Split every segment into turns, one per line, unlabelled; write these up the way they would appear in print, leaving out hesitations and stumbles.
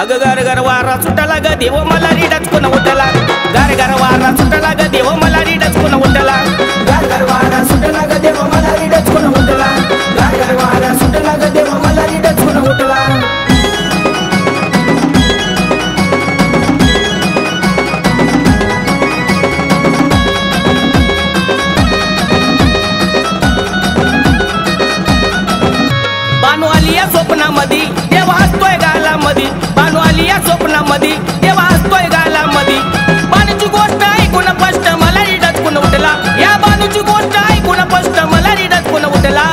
अग गार गार वारा सुटला ग देव मला डचकून उठला गार गार वारा सुटला ग देव मला डचकून उठला
गार गार वारा सुटला ग देव मला डचकून उठला गार गार वारा सुटला ग देव मला डचकून उठला
बानू आली या स्वप्नामधी देव हसतोय गालामधी बानू आली या स्वप्नामधी देव हसतोय गालामधी बानूची गोष्ट ऐकून स्पष्ट मला डचकून उठला या बानूची गोष्ट ऐकून स्पष्ट मला डचकून उठला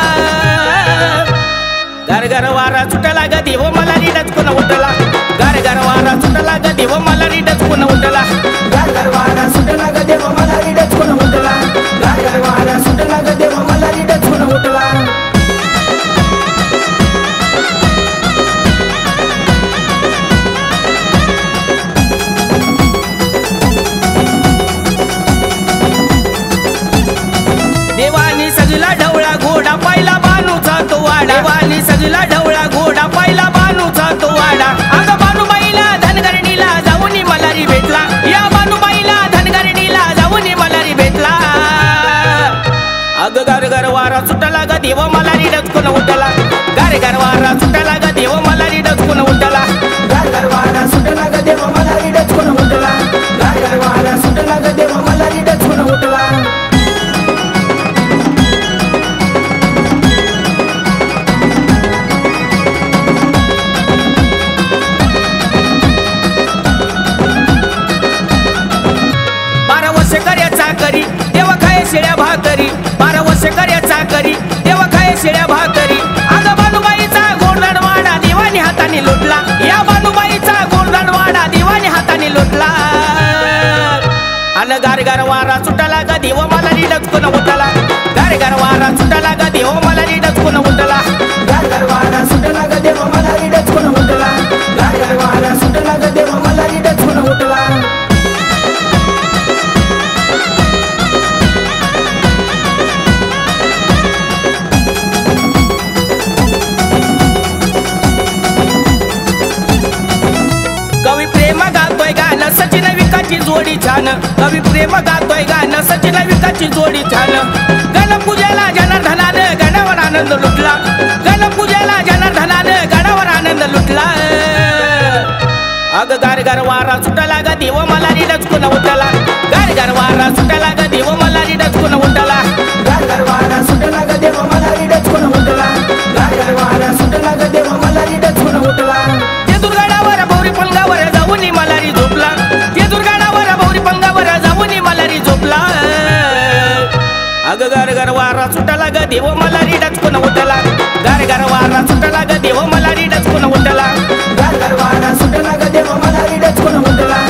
गार गार वारा सुटला ग देव मला डचकून उठला गार गार वारा सुटला ग देव मला डचकून उठला
गार गार वारा सुटला ग देव मला डचकून उठला गार गार वारा सुटला ग देव मला डचकून उठला
देवानी सजला ढवळा घोडा पाहिला बानूचा तो वाडा देवानी सजला ढवळा घोडा पाहिला बानूचा तो वाडा अग बानूबाईला धनगरणीला जाऊन मलारी भेटला या बानूबाईला धनगरणीला जाऊन मलारी भेटला अग गार गार वारा सुटला ग देव मलारी डचकून उठला गार गार वारा सुटला ग देव मलारी डचकून उठला
गार गार वारा सुटला ग देव मला डचकून उठला गार गार वारा सुटला ग देव मला डचकून उठला
चाकरी देव खाय शेळ्या भाकरी 12 वर्ष कार्या चाकरी देव खाय शेळ्या भाकरी अग बानूबाईचा गोंधळ वाडा देवानी हाताने लुटला या बानूबाईचा गोंधळ वाडा देवानी हाताने लुटला अन गार गार वारा सुटला ग देव मला डचकून उठला गार गार वारा सुटला ग देव मला डचकून उठला
गार गार वारा सुटला ग देव मला डचकून उठला गार गार वारा सुटला ग देव मला डचकून उठला
कवी प्रेम गातोय गाणं सचिन विकाची जोडी छान कवी प्रेम गातोय गाणं सचिन विकाची जोडी छान गणपूजेला जनार्दनानं गणावर आनंद लुटला गणपूजेला जनार्दनानं गणावर आनंद लुटला अग गार गार वारा सुटला ग देव मला डचकून उठला गार गार वारा सुटला ग देव मला डचकून उठला
गार गार वारा सुटला ग देव मला डचकून उठला गार गार वारा सुटला ग देव मला डचकून उठला
ते दुर्गाडावर भौरी पंगावर जाऊन मलारी झोपला ते दुर्गाडावर भौरी पंगावर जाऊन मलारी झोपला अग गार गार वारा सुटला ग देव मला डचकून उठला गार गार वारा सुटला ग देव मला डचकून उठला
गार गार वारा सुटला ग देव मला डचकून उठला